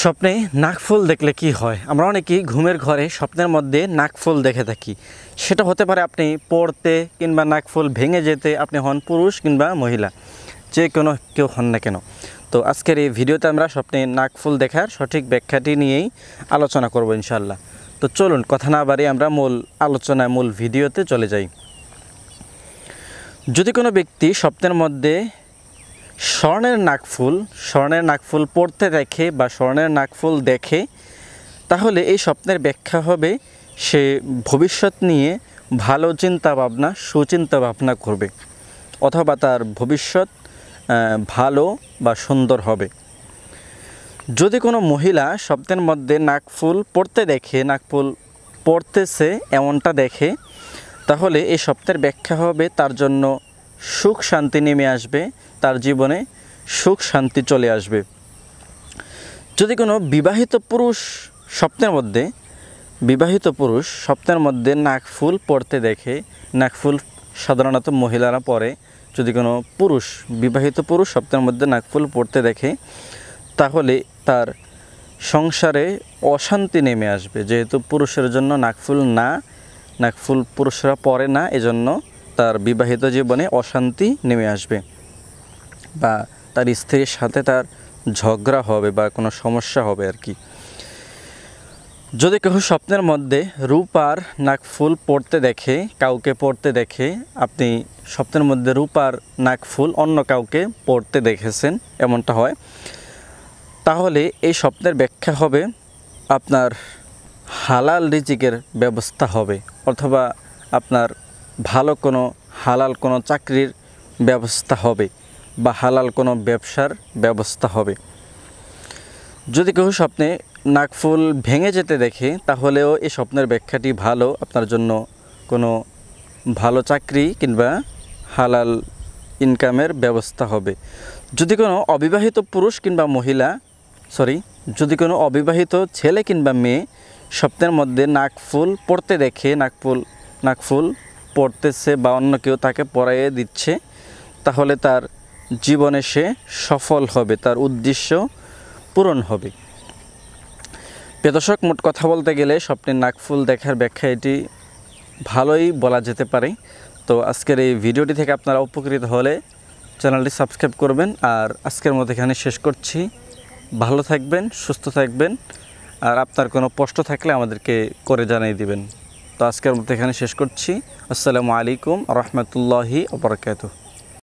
স্বপ্নে নাকফুল দেখলে কি হয়? আমরা অনেকেই ঘুমের ঘরে স্বপ্নের মধ্যে নাকফুল দেখে থাকি। সেটা হতে পারে আপনি পড়তে কিংবা নাকফুল ভেঙে যেতে আপনি হন পুরুষ কিংবা মহিলা, যে কোনো কেউ হন না কেন। তো আজকের এই ভিডিওতে আমরা স্বপ্নে নাকফুল দেখার সঠিক ব্যাখ্যাটি নিয়েই আলোচনা করব ইনশাআল্লাহ। তো চলুন কথা না বাড়িয়ে আমরা মূল আলোচনায় মূল ভিডিওতে চলে যাই। যদি কোনো ব্যক্তি স্বপ্নের মধ্যে স্বর্ণের নাকফুল পড়তে দেখে বা স্বর্ণের নাকফুল দেখে, তাহলে এই স্বপ্নের ব্যাখ্যা হবে সে ভবিষ্যৎ নিয়ে ভালো সুচিন্তা ভাবনা করবে, অথবা তার ভবিষ্যৎ ভালো বা সুন্দর হবে। যদি কোনো মহিলা স্বপ্নের মধ্যে নাকফুল পড়তেছে এমনটা দেখে, তাহলে এই স্বপ্নের ব্যাখ্যা হবে তার জন্য সুখ শান্তি নেমে আসবে, তার জীবনে সুখ শান্তি চলে আসবে। যদি কোনো বিবাহিত পুরুষ স্বপ্নের মধ্যে নাকফুল পড়তে দেখে, নাকফুল সাধারণত মহিলারা পরে, যদি কোনো বিবাহিত পুরুষ স্বপ্নের মধ্যে নাকফুল পড়তে দেখে, তাহলে তার সংসারে অশান্তি নেমে আসবে। যেহেতু পুরুষের জন্য নাকফুল পুরুষরা পরে না, এজন্য তার বিবাহিত জীবনে অশান্তি নেমে আসবে, বা তার স্ত্রীর সাথে তার ঝগড়া হবে বা কোনো সমস্যা হবে আর কি। যদি কেউ স্বপ্নের মধ্যে রূপার নাকফুল কাউকে পড়তে দেখে, আপনি স্বপ্নের মধ্যে রূপার নাকফুল অন্য কাউকে পড়তে দেখেছেন, এমনটা হয়, তাহলে এই স্বপ্নের ব্যাখ্যা হবে আপনার হালাল রিজিকের ব্যবস্থা হবে, অথবা আপনার হালাল কোনো চাকরির ব্যবস্থা হবে, বা হালাল কোনো ব্যবসার ব্যবস্থা হবে। যদি কেউ স্বপ্নে নাকফুল ভেঙে যেতে দেখে, তাহলেও এই স্বপ্নের ব্যাখ্যাটি ভালো, আপনার জন্য কোনো ভালো চাকরি কিংবা হালাল ইনকামের ব্যবস্থা হবে। যদি কোনো অবিবাহিত ছেলে কিংবা মেয়ে স্বপ্নের মধ্যে নাকফুল পড়তে দেখে, নাকফুল পড়তেছে বা অন্য কেউ তাকে পরাইয়ে দিচ্ছে, তাহলে তার জীবনে সে সফল হবে, তার উদ্দেশ্য পূরণ হবে। প্রিয় দর্শক, মোট কথা বলতে গেলে স্বপ্নের নাকফুল দেখার ব্যাখ্যা এটি ভালোই বলা যেতে পারে। তো আজকের এই ভিডিওটি থেকে আপনারা উপকৃত হলে চ্যানেলটি সাবস্ক্রাইব করবেন। আর আজকের মতো এখানে শেষ করছি। ভালো থাকবেন, সুস্থ থাকবেন, আর আপনার কোনো প্রশ্ন থাকলে আমাদেরকে করে জানিয়ে দিবেন। তো আজকের মতো এখানে শেষ করছি। আসসালামু আলাইকুম রহমতুল্লাহি ওয়া বারাকাতুহু।